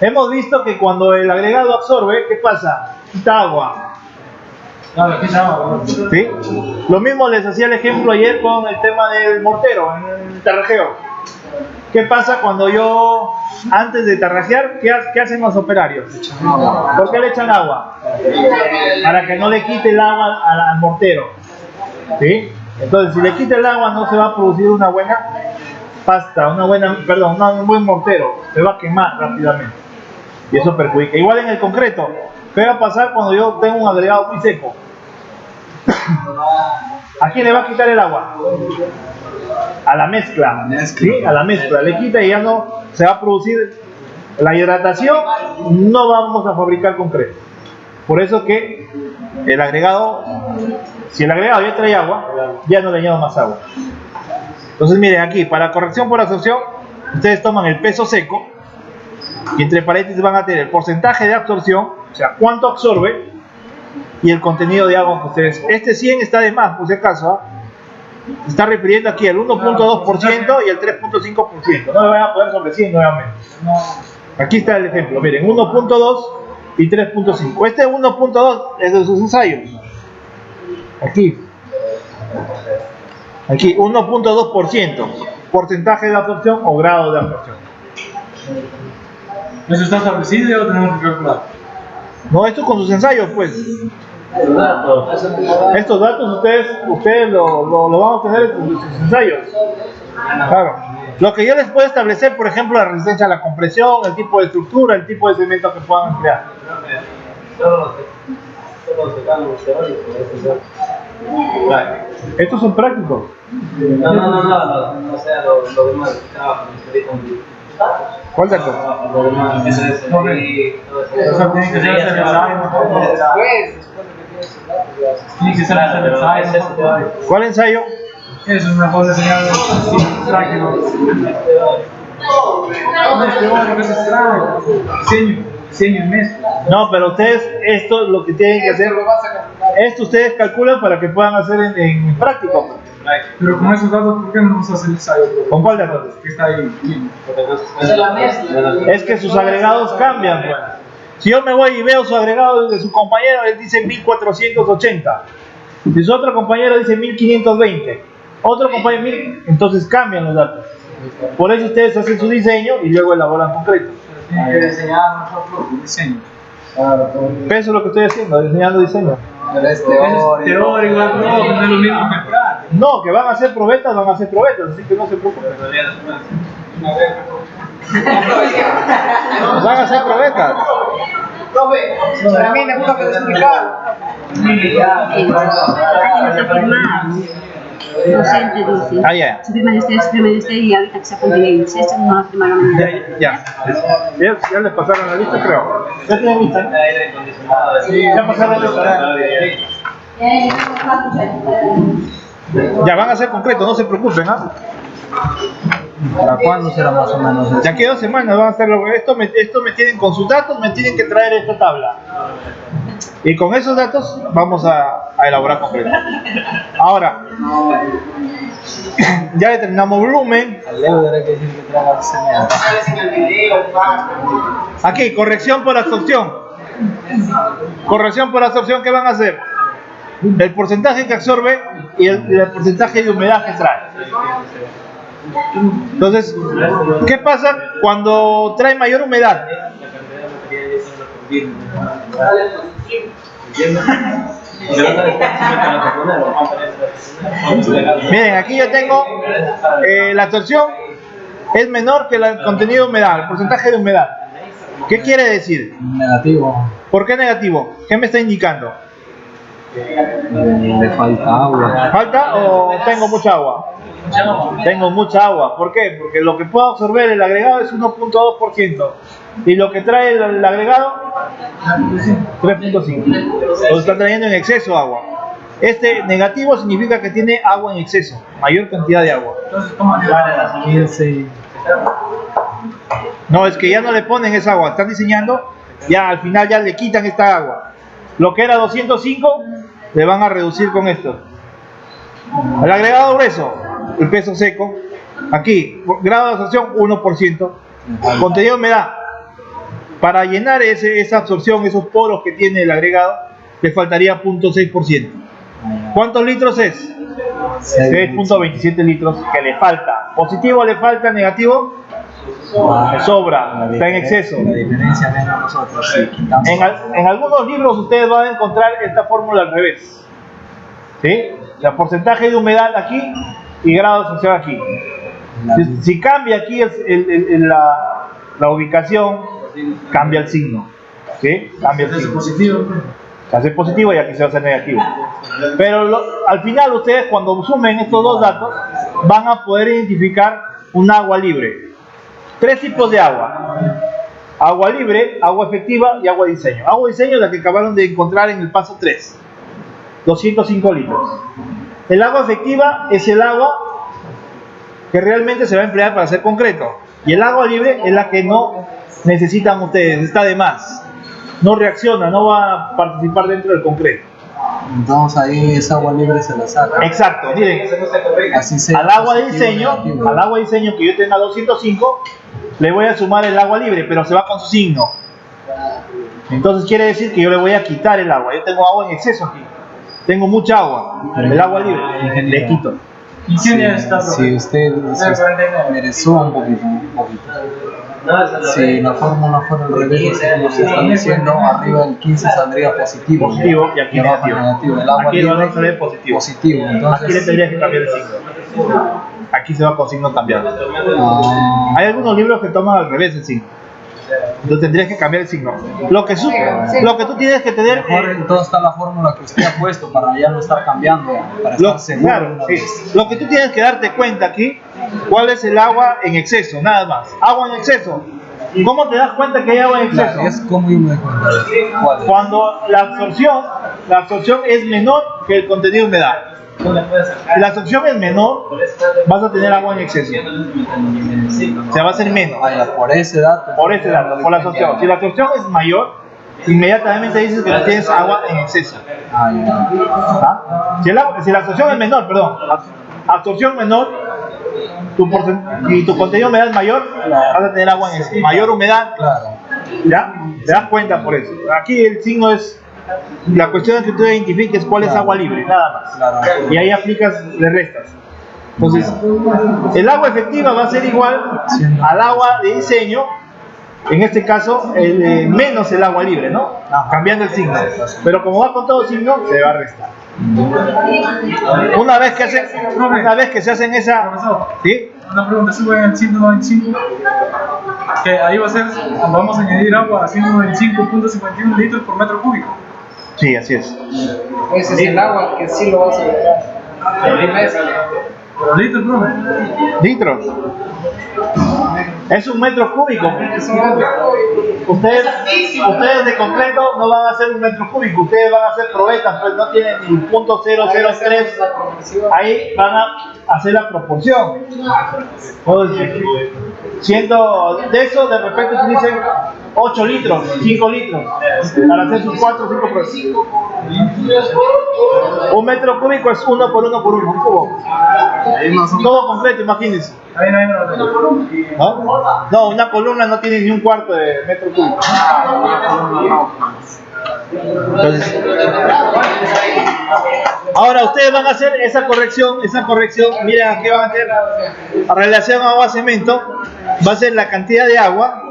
Hemos visto que cuando el agregado absorbe, ¿qué pasa? Quita agua. ¿Sí? Lo mismo les hacía el ejemplo ayer con el tema del mortero, en el tarrajeo. ¿Qué pasa cuando yo, antes de tarrajear, qué hacen los operarios? ¿Por qué le echan agua? Para que no le quite el agua al mortero. ¿Sí? Entonces, si le quita el agua, no se va a producir una buena pasta, un buen mortero. Se va a quemar rápidamente. Y eso perjudica. Igual en el concreto. ¿Qué va a pasar cuando yo tengo un agregado muy seco? ¿A quién le va a quitar el agua? A la mezcla. ¿Sí? A la mezcla. Le quita y ya no se va a producir la hidratación. No vamos a fabricar concreto. Por eso que el agregado, si el agregado ya trae agua, ya no le añado más agua. Entonces miren aquí, para corrección por absorción, ustedes toman el peso seco y entre paréntesis van a tener el porcentaje de absorción, o sea, cuánto absorbe, y el contenido de agua que ustedes. Este 100 está de más, por si acaso, se está refiriendo aquí al 1.2% y el 3.5%. No le van a poner sobre 100 nuevamente. Aquí está el ejemplo, miren, 1.2 y 3.5. Este 1.2 es de sus ensayos. Aquí 1.2%, porcentaje de absorción o grado de absorción. ¿Eso está establecido y ya lo tenemos que calcular? No, esto con sus ensayos, pues. Estos datos ustedes lo van a obtener en sus ensayos. Claro. Lo que yo les puedo establecer, por ejemplo, la resistencia a la compresión, el tipo de estructura, el tipo de cemento que puedan emplear. Estos son prácticos. No, o sea, lo demás ¿Cuál dato? lo demás, Eso tiene que ser el ensayo. Tiene que ser el ensayo. ¿Cuál ensayo? Eso es mejor enseñar práctico. No es teórico, es extraño. Diseño y mezcla. No, pero ustedes, esto es lo que tienen que hacer. Esto ustedes calculan para que puedan hacer en práctico. Pero con esos datos, ¿por qué no vamos a hacer el ensayo? ¿Con cuál dato? Que está ahí. es la mezcla. Es que sus agregados cambian, pues. Si yo me voy y veo su agregado de su compañero, él dice 1480. Si su otro compañero dice 1520. Otro compañero 1000, entonces cambian los datos. Por eso ustedes hacen su diseño y luego elaboran concreto. Tiene que diseñar nosotros el diseño. Eso es lo que estoy haciendo, diseñando diseño. Pero es Teórico, no es lo mismo que práctico. No, que van a hacer probetas, así que no se preocupen. Van a hacer probetas. Para mí me gusta que explicar. Docente dice, Ah, ya. su firma de usted y ahorita que se apunte bien, si esto no lo firmaron. Ya les pasaron la lista, creo. ¿Ya tienen lista? Sí, Ya pasaron la lista. Ya van a ser concretos, no se preocupen, ¿ah? ¿Para cuándo será más o menos? De aquí a 2 semanas van a hacerlo. Esto me tienen con sus datos, me tienen que traer esta tabla. Y con esos datos vamos a elaborar concreto. Ahora, ya determinamos volumen. Leo tendrá que decir que traiga diseñado. Aquí, corrección por absorción. Corrección por absorción, ¿qué van a hacer? El porcentaje que absorbe y el porcentaje de humedad que trae. Entonces, ¿qué pasa cuando trae mayor humedad? Miren, aquí yo tengo la absorción es menor que el contenido de humedad, el porcentaje de humedad. ¿Qué quiere decir? Negativo. ¿Por qué negativo? ¿Qué me está indicando? Le falta agua. ¿Falta o tengo mucha agua? Tengo mucha agua. ¿Por qué? Porque lo que puedo absorber el agregado es 1.2% y lo que trae el agregado 3.5. Lo está trayendo en exceso agua. Este negativo significa que tiene agua en exceso, mayor cantidad de agua. Entonces, ¿cómo ayudar? 15. No, es que ya no le ponen esa agua, están diseñando, ya al final ya le quitan esta agua. Lo que era 205 le van a reducir con esto. El agregado grueso, el peso seco, aquí, grado de absorción 1%, contenido de humedad. Para llenar esa absorción, esos poros que tiene el agregado, le faltaría 0.6%. ¿Cuántos litros es? 6.27 litros que le falta. Positivo le falta, negativo le sobra, está en exceso. La diferencia menos nosotros. Sí, quitamos. En algunos libros ustedes van a encontrar esta fórmula al revés. ¿Sí? El porcentaje de humedad aquí y grado de absorción aquí. Si cambia aquí la ubicación, cambia el signo. ¿sí? Cambia el Es signo. positivo. Se hace positivo y aquí se va a hacer negativo. Pero al final ustedes cuando sumen estos dos datos van a poder identificar un agua libre. 3 tipos de agua. Agua libre, agua efectiva y agua de diseño. Agua de diseño es la que acabaron de encontrar en el paso 3. 205 litros. El agua efectiva es el agua que realmente se va a emplear para hacer concreto. Y el agua libre es la que no necesitan ustedes, está de más. No reacciona, no va a participar dentro del concreto. Entonces ahí esa agua libre se la saca. Exacto, miren, Así sea al agua de positivo, diseño, negativo. al agua de diseño que yo tenga 205, le voy a sumar el agua libre, pero se va con su signo. Entonces quiere decir que yo le voy a quitar el agua. Yo tengo agua en exceso aquí. Tengo mucha agua. El agua libre, le quito. ¿Y qué día está, profe? Si usted mereció un poquito. Si la fórmula fuera al revés, como se está diciendo, arriba del 15 saldría positivo. Positivo y aquí abajo negativo. El agua Aquí el valor libre sale positivo. positivo. Aquí le Entonces, tendrías que cambiar el signo. Aquí se va con signo cambiado. Hay algunos libros que toman al revés el signo. Entonces tendrías que cambiar el signo. Lo que tú tienes que tener. mejor entonces está la fórmula que usted ha puesto para ya no estar cambiando, para estar seguro de Claro, una sí. vez. Lo que tú tienes que darte cuenta aquí, cuál es el agua en exceso, nada más. Agua en exceso. ¿Cómo te das cuenta que hay agua en exceso? Claro, es como yo me doy cuenta de eso. ¿Cuál es? Cuando la absorción es menor que el contenido de humedad. Si la absorción es menor, vas a tener agua en exceso. O sea, va a ser menos. Vaya, por ese dato. Por ese dato, por la absorción. Si la absorción es mayor, inmediatamente dices que tienes agua en exceso. Ah, ya. ¿Ah? Si la absorción es menor, perdón, absorción menor, y tu contenido de humedad es mayor, vas a tener agua en exceso. Mayor humedad, Claro. ¿ya? Te das cuenta por eso. Aquí el signo es, la cuestión es que tú identifiques cuál es agua libre, nada más. Claro. Y ahí aplicas, le restas. Entonces, el agua efectiva va a ser igual al agua de diseño, en este caso, menos el agua libre, ¿no? Cambiando el signo. Pero como va con todo signo, se va a restar. Una vez que se hacen esa... Profesor, ¿Sí? una pregunta, ¿sube en el 195? Que ahí vamos a añadir agua a 195.51 litros por metro cúbico. Sí, así es. Ese es el agua que sí lo vas a ver. Pero litros, profe. Litros. Es un metro cúbico. Ustedes de concreto no van a hacer un metro cúbico, ustedes van a hacer probetas, pues no tienen ni .003. Ahí van a hacer la proporción. Entonces, de eso de repente utilicen 8 litros, 5 litros, para hacer sus 4 o 5 pruebas. Un metro cúbico es 1 por 1 por 1, un cubo. Todo completo, imagínense. Ahí no hay nada. ¿No? No, una columna no tiene ni un cuarto de metro cúbico. Entonces, ahora ustedes van a hacer esa corrección, miren aquí van a hacer a relación agua-cemento, va a ser la cantidad de agua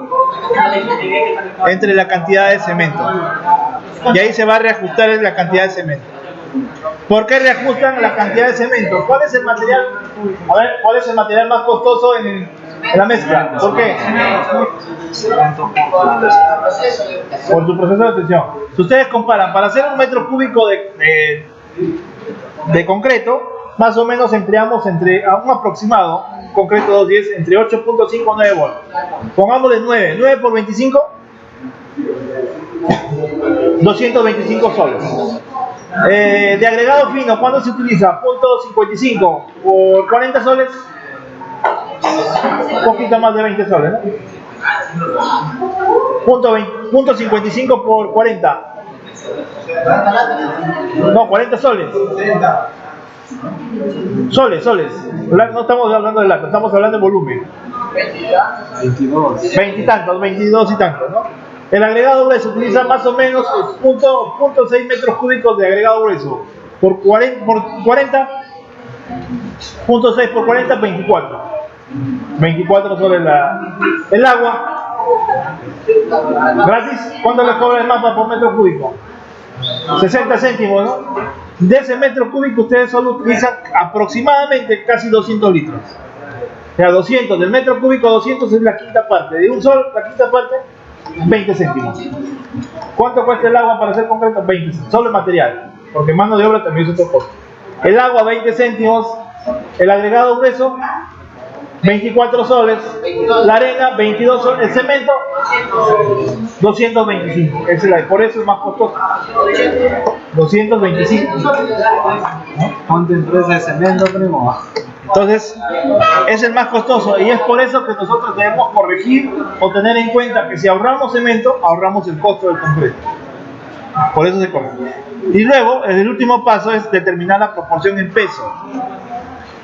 entre la cantidad de cemento. Y ahí se va a reajustar la cantidad de cemento. ¿Por qué reajustan la cantidad de cemento? ¿Cuál es el material? A ver, ¿cuál es el material más costoso en la mezcla? ¿Por qué? Por su proceso de obtención. Si ustedes comparan, para hacer un metro cúbico de concreto, más o menos empleamos a un aproximado, concreto 210, entre 8.5 a 9 volts. Pongámosle 9 por 25, 225 soles. De agregado fino, ¿cuándo se utiliza? .55 por 40 soles, un poquito más de 20 soles, ¿no? .55 por 40. No, 40 soles. Soles. No estamos hablando de lata, estamos hablando de volumen. 20 y tantos, 22 y tantos, ¿no? El agregado grueso utiliza más o menos 0.6 metros cúbicos de agregado grueso. Por 40, 0.6 por 40, 24. 24 soles el agua. Gratis. ¿Cuánto le cobra el mapa por metro cúbico? 60 céntimos, ¿no? De ese metro cúbico ustedes solo utilizan aproximadamente casi 200 litros. O sea, 200, del metro cúbico 200 es la quinta parte. De un sol, la quinta parte, 20 céntimos. ¿Cuánto cuesta el agua para hacer concreto? 20 céntimos, solo el material, porque mano de obra también es otro costo. El agua 20 céntimos, el agregado grueso 24 soles, la arena 22 soles, el cemento 225, por eso es más costoso. 225. ¿Cuánto empresa de cemento, primo? Entonces, es el más costoso y es por eso que nosotros debemos corregir o tener en cuenta que si ahorramos cemento, ahorramos el costo del concreto. Por eso se corrige. Y luego, el último paso es determinar la proporción en peso.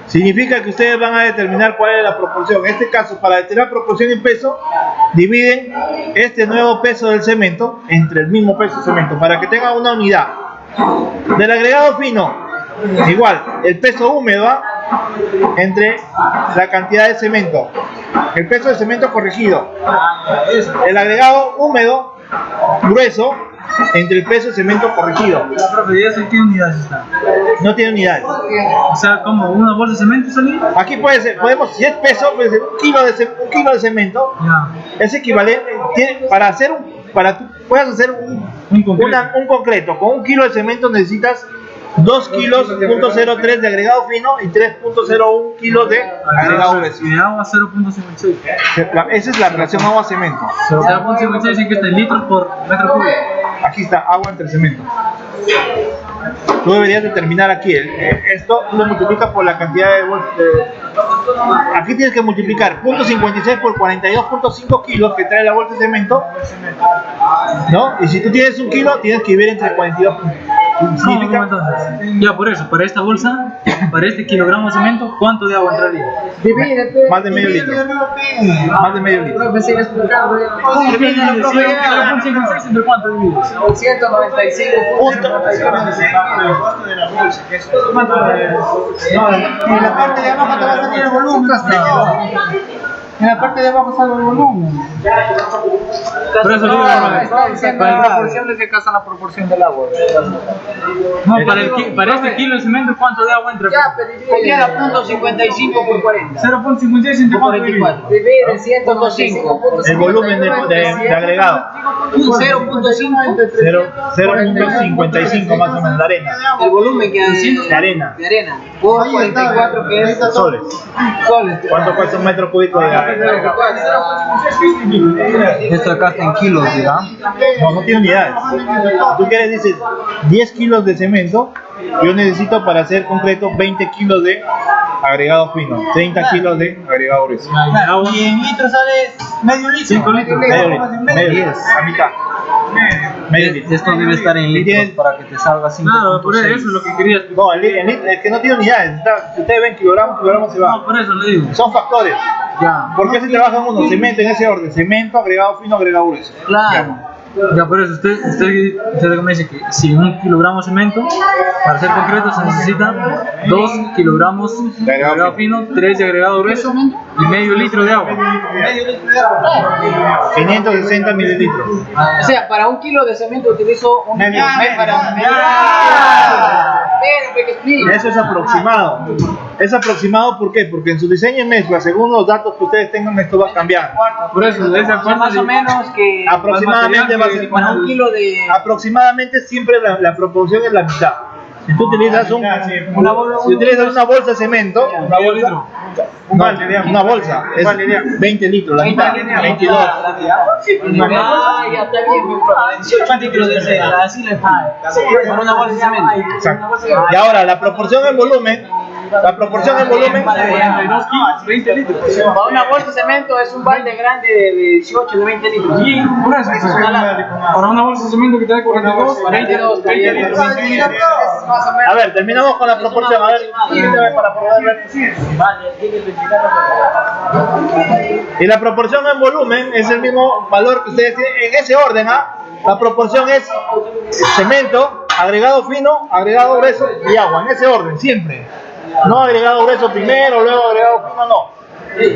Significa que ustedes van a determinar cuál es la proporción. En este caso, para determinar proporción en peso, dividen este nuevo peso del cemento entre el mismo peso de cemento para que tengan una unidad. Del agregado fino, igual, el peso húmedo entre la cantidad de cemento, el peso de cemento corregido. El agregado húmedo, grueso, entre el peso de cemento corregido. La profe, ¿ya tiene unidades está? No tiene unidades. O sea, como una bolsa de cemento salía. Aquí puede ser, si es peso, puede ser un kilo de cemento. Ya. Es equivalente, para hacer puedes hacer un concreto. Con 1 kilo de cemento necesitas 2 kilos, 0.03 de agregado fino y 3.01 kilos de agregado grueso. Y de agua 0.56. Esa es la relación agua-cemento. 0.56 en que está en litros por metro cúbico. Aquí está, agua entre cemento. Tú deberías determinar aquí, esto lo multiplicas por la cantidad de bolsas. Aquí tienes que multiplicar 0.56 por 42.5 kilos que trae la bolsa de cemento, ¿no? Y si tú tienes 1 kilo, tienes que dividir entre 42. Significa entonces, ya por eso, para esta bolsa, para este kilogramo de cemento, ¿cuánto de agua entraría? Divide, Más de medio litro. Más de medio litro. profe, sigue explicando. Divide 0.56 entre cuánto divides. 195 puntos. En la parte de abajo te va a salir el volumen. En la parte de abajo sale el volumen. Por eso digo, Está diciendo la proporción desde casa la proporción del agua. no, para este kilo de cemento, ¿cuánto de agua entra? Ya, pero queda 0.55 por 40. 0.56 entre cuánto divides. Divide 195. El volumen de agregado. Un 0.5. 0.55 más o menos de arena. El volumen que De arena. de arena. Por 44 que es Soles. soles. ¿Cuánto cuesta un metro cúbico de arena? Esto acá está en kilos, ¿verdad? No tiene unidades. Tú quieres, dices, 10 kilos de cemento, yo necesito para hacer concreto 20 kilos de agregado fino, 30 kilos de agregado grueso. Y en litros sale medio litro. 5 litros. Medio litro, la mitad. Medio litro. Esto debe estar en litros para que te salga 5. Claro, por eso es lo que querías. No, es que no tiene unidades. Si ustedes ven kilogramos se va. No, por eso le digo. Son factores. Ya. ¿Por qué se trabaja en uno? Cemento en ese orden. Cemento, agregado fino, agregado grueso. Claro. Ya, por eso usted me dice que si 1 kilogramo de cemento, para hacer concreto se necesita 2 kilogramos de agregado fino, 3 de agregado grueso y medio litro de agua. 560 mililitros. O sea, para 1 kilo de cemento utilizo un Medio. Eso es aproximado. Es aproximado, ¿por qué? Porque en su diseño y mezcla, según los datos que ustedes tengan, esto va a cambiar. Por eso, de esa forma más o menos que Aproximadamente va a ser para 1 kilo de aproximadamente siempre la proporción es la mitad. Si tú utilizas una bolsa de cemento, una bolsa es 20 litros, la mitad, 22. ya está bien. ¿Cuántos litros de cera? Así le paga. Por una bolsa de cemento. Exacto. Y ahora, la proporción en volumen, 20 litros. Para una bolsa de cemento es un balde grande de 18, de 20 litros. Por eso, para una bolsa de cemento que trae 42, 20 litros. a ver, terminamos con la proporción, a ver, para poder ver. Y la proporción en volumen es el mismo valor que ustedes tienen en ese orden, La proporción es cemento, agregado fino, agregado grueso y agua, en ese orden, siempre. No agregado grueso primero, luego agregado fino, no.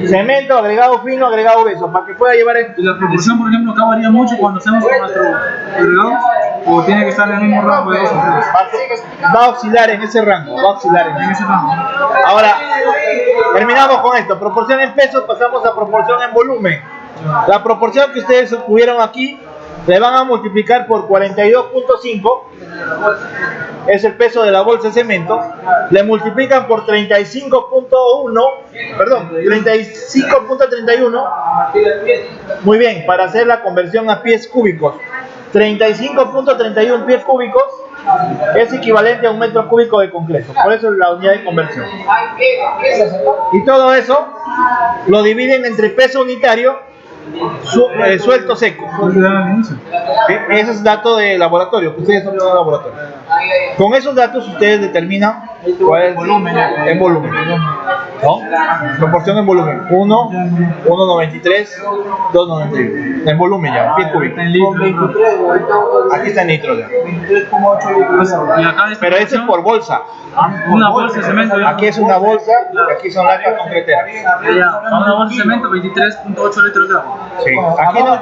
Cemento, agregado fino, agregado grueso, para que pueda llevar el... ¿Y la proporción, por ejemplo, acá varía mucho cuando hacemos con nuestro agregado? ¿O tiene que estar en el mismo rango de 2 o 3? Va a oscilar en ese rango, En ese rango. Ahora, terminamos con esto. Proporción en pesos, pasamos a proporción en volumen. La proporción que ustedes tuvieron aquí le van a multiplicar por 42.5, es el peso de la bolsa de cemento, le multiplican por 35.31, muy bien, para hacer la conversión a pies cúbicos. 35.31 pies cúbicos es equivalente a un metro cúbico de concreto, por eso es la unidad de conversión. Y todo eso lo dividen entre peso unitario suelto seco. ¿Sí? Ese es dato de laboratorio, que ustedes son de laboratorio. Con esos datos ustedes determinan cuál es el volumen, ¿no? Proporción en volumen: 1, 1,93, 2,91. En volumen ya, pies cúbicos. Aquí está en litros ya. Pero ese es por bolsa. Una bolsa de cemento. Aquí es una bolsa y aquí son latas concreteras. Una bolsa de cemento, 23.8 litros de agua. Sí. Aquí no,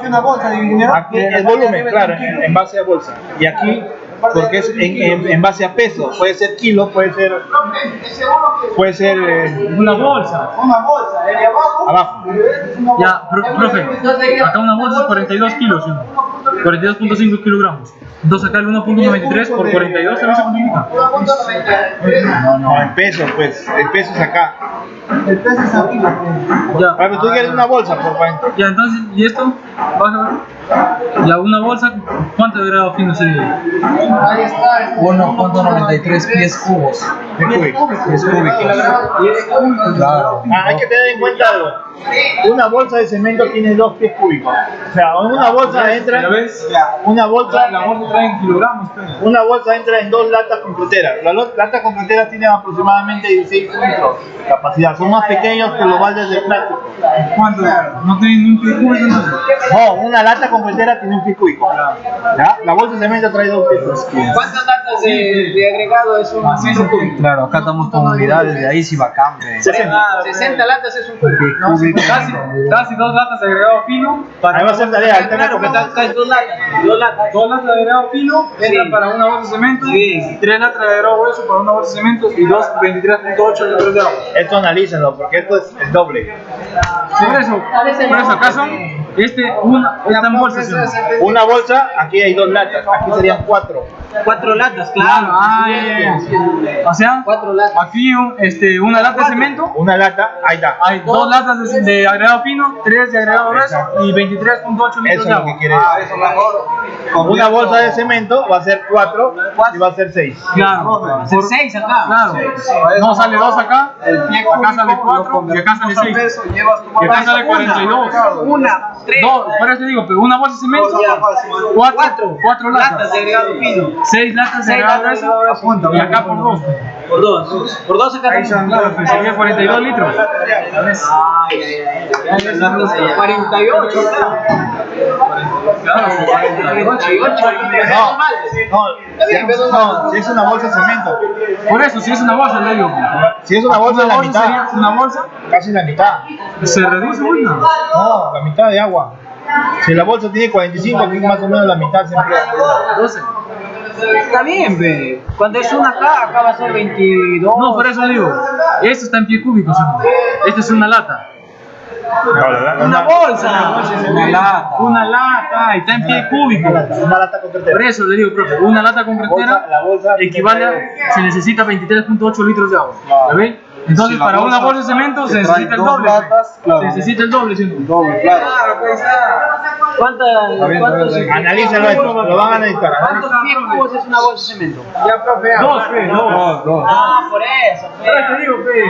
aquí el volumen, claro, en base a bolsa. Y aquí, porque es en base a peso, puede ser kilo, puede ser una bolsa. Abajo. Ya, profe, acá una bolsa es 42 kilos, ¿sí? 42.5 kilogramos. Entonces acá el 1.93 por 42 ¿sabes cuánto significa? No, en peso, pues, el peso es acá. El peso es arriba. Ya. Pero tú quieres una bolsa por 40. Ya, entonces, ¿y esto? Baja. Ya, una bolsa, ¿cuánto de grado fino sería? Ahí está. 1.93 pies cúbicos. Pies cúbicos. Claro. Hay que tener en cuenta algo. Una bolsa de cemento tiene 2 pies cúbicos. O sea, en una bolsa entra. ¿Ya ves? Una bolsa. La bolsa trae en kilogramos, Una bolsa entra en 2 latas concreteras. Las latas concreteras tienen aproximadamente 16 litros de capacidad. Son más pequeños que los baldes de plástico. ¿Cuánto? ¿No tienen un pie cúbico entonces? No, una lata concretera tiene un pie cúbico. ¿Ya? La bolsa de cemento trae 2 pies cúbicos. ¿Cuántas latas de agregado es un metro cúbico? Claro, acá estamos con unidades de ahí, si va cambio. 60 latas es un cúbico. Casi 2 latas de agregado fino. Ahí va a ser tarea. Claro, que acá es 2 latas. 2 latas. 2 latas de agregado fino entran para una bolsa de cemento, 3 latas de agregado grueso para una bolsa de cemento y 23.8 litros de agua. Esto analícenlo, porque esto es el doble. Por eso acá son esta bolsa. ¿Sí? Una bolsa, aquí hay 2 latas, aquí serían 4. 4 latas, claro. O sea, 4 latas. aquí una lata de cemento. Una lata, ahí está. Hay 2 latas de agregado fino, 3 de agregado grueso y 23.8 litros Eso de es lo agua. que quiere decir. Una bolsa de cemento va a ser 4 y va a ser 6. Claro, Va a ser 6 acá. claro. No sale 2 acá, acá sale 4 y acá sale 6. Y acá sale 42. Una, 3. No, por eso te digo, pero una bolsa de cemento, 4 latas latas. de agregado fino. 6 latas de agregado grueso y acá por 2. Por 2. Por 2 acá. Claro, pues sería 42 litros. 48. Claro, 48. No, si es una bolsa de cemento. por eso, si es una bolsa, le digo. Si es una bolsa, la mitad. Sería una bolsa, Casi la mitad. se reduce una. No, la mitad de agua. Si la bolsa tiene 45, aquí más o menos la mitad se emplea. 12. Está bien, ve. Cuando es una acá va a ser 22. No, por eso le digo. Esto está en pie cúbico, ¿sí? Esta es una lata. Una bolsa. Una lata, y está en pie cúbico. Una lata concretera. Por eso le digo, profe, una lata concretera La bolsa equivale a, se necesita 23.8 litros de agua. ¿Ya ven? Entonces, Si la para una bolsa bolsa de cemento se trae necesita el 2 doble. latas, claro. Se necesita el doble, ¿sí? Doble, claro. Claro, pues está. ¿Cuántos Analízalo esto, lo van a analizar. ¿Cuántos pies cúbicos es una bolsa de cemento? Ya, profe. Dos, Dos. Ah, por eso. Te digo, pe.